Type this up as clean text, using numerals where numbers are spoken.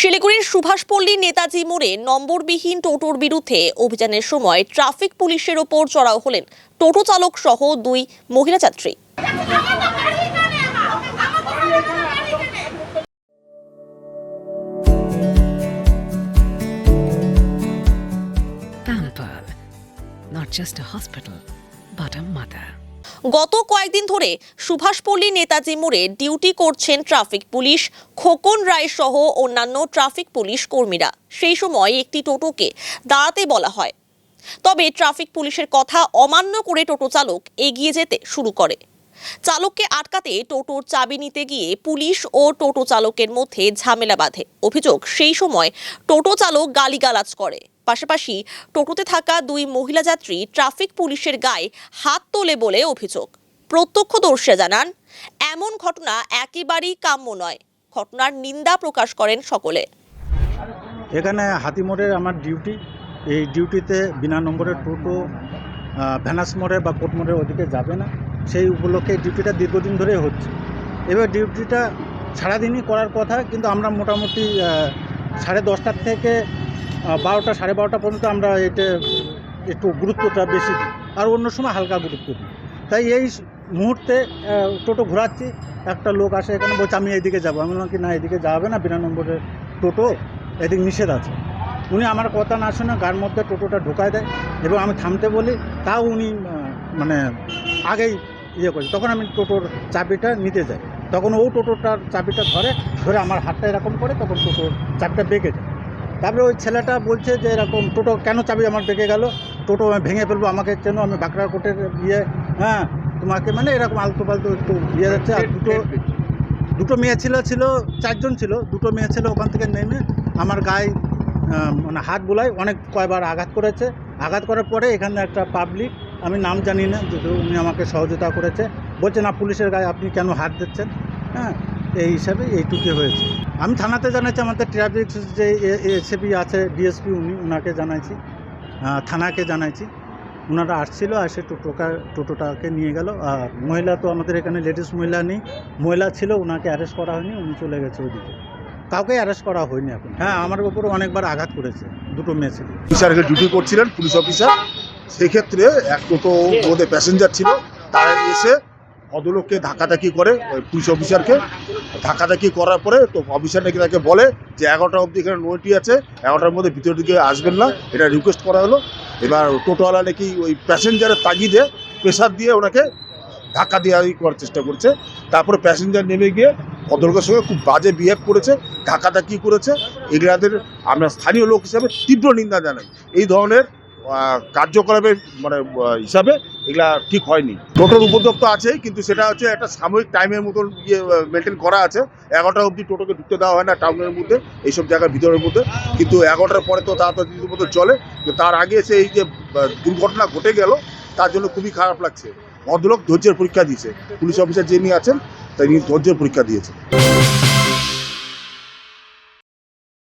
শিলিগুড়ির সুভাষপল্লী নেতাজি মোড়ে নম্বরবিহীন টোটোর বিরুদ্ধে অভিযানের সময় ট্রাফিক পুলিশের ওপর চড়াও হলেন টোটো চালক সহ দুই মহিলা যাত্রী। Pampered, not just a hospital, but a mother. গত কয়েকদিন ধরে সুভাষপল্লী নেতাজি মোড়ে ডিউটি করছেন ট্রাফিক পুলিশ খোকন রায় সহ অন্যান্য ট্রাফিক পুলিশ কর্মীরা। সেই সময় একটি টোটোকে দাঁড়াতে বলা হয়, তবে ট্রাফিক পুলিশের কথা অমান্য করে টোটো চালক এগিয়ে যেতে শুরু করে। চালককে আটকাতে টোটোর চাবি নিতে গিয়ে পুলিশ ও টোটো চালকের মধ্যে ঝামেলা বাধে। অভিযোগ, সেই সময় টোটো চালক গালিগালাজ করে। পাশাপাশি টোটোতে থাকা দুই মহিলা যাত্রী ট্রাফিক পুলিশের গায়ে হাত তোলে বলে অভিযোগ। প্রত্যক্ষদর্শীরা জানান, এমন ঘটনা একেবারেই কাম্য নয়। ঘটনার নিন্দা প্রকাশ করেন সকলে। এখানে হাতিমোড়ের আমার ডিউটি, এই ডিউটিতে বিনা নম্বরের টোটো ভ্যানাস মোড়ে বা কোট মোড়ের ওদিকে যাবে না, সেই উপলক্ষে ডিউটিটা দীর্ঘদিন ধরে হচ্ছে। এবার ডিউটিটা সারাদিনই করার কথা, কিন্তু আমরা মোটামুটি 10:30 থেকে 12টা 12:30 পর্যন্ত আমরা এটা একটু গুরুত্বটা বেশি দিই, আর অন্য সময় হালকা গুরুত্ব দিই। তাই এই মুহূর্তে টোটো ঘোরাচ্ছি, একটা লোক আসে এখানে, বলছে আমি এইদিকে যাবো। আমি বললাম কি না, এদিকে যাবে না, বিনা নম্বরের টোটো, এদিকে নিষেধ আছে। উনি আমার কথা না শুনে গার মধ্যে টোটোটা ঢোকায় দেয় এবং আমি থামতে বলি, তাও উনি মানে আগেই করছে। তখন আমি টোটোর চাবিটা নিতে যাই, তখন ও টোটোটার চাবিটা ধরে আমার হাতটা এরকম করে, তখন টোটোর চাবিটা বেঁকে যায়। তারপরে ওই ছেলেটা বলছে যে এরকম টোটো কেন চাবি আমার বেঁকে গেল, টোটো আমি ভেঙে ফেলবো, আমাকে চেন, আমি বাঁকড়া কোটের তোমাকে মানে এরকম আলতু ফালতু একটু যাচ্ছে। আর দুটো মেয়ে ছিল 4জন ছিল, দুটো মেয়ে ছিল ওখান থেকে নেমে আমার গায়ে মানে হাত বুলায়, কয়বার আঘাত করেছে। আঘাত করার পরে এখানে একটা পাবলিক, আমি নাম জানি না, যদিও উনি আমাকে সহযোগিতা করেছে, বলছে না পুলিশের গায়ে আপনি কেন হাত দিচ্ছেন। এই হিসাবে এইটুকু হয়েছে। আমি থানাতে জানাচ্ছি, আমাদের ট্রাফিক যে এসিপি আছে, ডিএসপি, ওনাকে জানাইছি, থানাকে জানাইছি। ওনারা আসছিল, এসে টোটোটাকে নিয়ে গেল। আর মহিলা তো আমাদের এখানে লেডিস মহিলা নেই, মহিলা ছিল, ওনাকে অ্যারেস্ট করা হয়নি, উনি চলে গেছে ওইদিকে, কাউকে অ্যারেস্ট করা হয়নি এখন। আমার উপরে অনেকবার আঘাত করেছে, দুটো মেয়ে ছিল। অফিসারকে ডিউটি করছিলেন পুলিশ অফিসার, সেই ক্ষেত্রে এক টোটো মধ্যে প্যাসেঞ্জার ছিল, তারা এসে ভদ্রলোককে ধাক্কাধাক্কি করে, ওই পুলিশ অফিসারকে ধাক্কাধাক্কি করার পরে তো অফিসার নাকি তাকে বলে যে 11টা অবধি এখানে নোটি আছে, 11টার মধ্যে ভিতরের দিকে আসবেন না, এটা রিকোয়েস্ট করা হলো। এবার টোটোওয়ালা নাকি ওই প্যাসেঞ্জারের তাগিদে প্রেশার দিয়ে ওনাকে ধাক্কা দেওয়া করার চেষ্টা করছে। তারপরে প্যাসেঞ্জার নেমে গিয়ে ভদ্রলোকের সঙ্গে খুব বাজে বিহেভ করেছে, ধাক্কাধাক্কি করেছে। এগুলাদের আমরা স্থানীয় লোক হিসাবে তীব্র নিন্দা জানাই। এই ধরনের কার্যকলাপের মানে হিসাবে এগুলা ঠিক হয়নি। টোটোর উপদ্রব তো আছেই, কিন্তু সেটা হচ্ছে একটা সাময়িক টাইমের মতন মেনটেন করা আছে। 11টা অবধি টোটোকে ঢুকতে দেওয়া হয় না টাউনের মধ্যে, এইসব জায়গার ভিতরের মধ্যে, কিন্তু 11টার পরে তো তাড়াতাড়ি মতো চলে। তার আগে এসে এই যে দুর্ঘটনা ঘটে গেল, তার জন্য খুবই খারাপ লাগছে। ভদ্রলোক ধৈর্যের পরীক্ষা দিয়েছে, পুলিশ অফিসার যিনি আছেন তিনি ধৈর্যের পরীক্ষা দিয়েছে।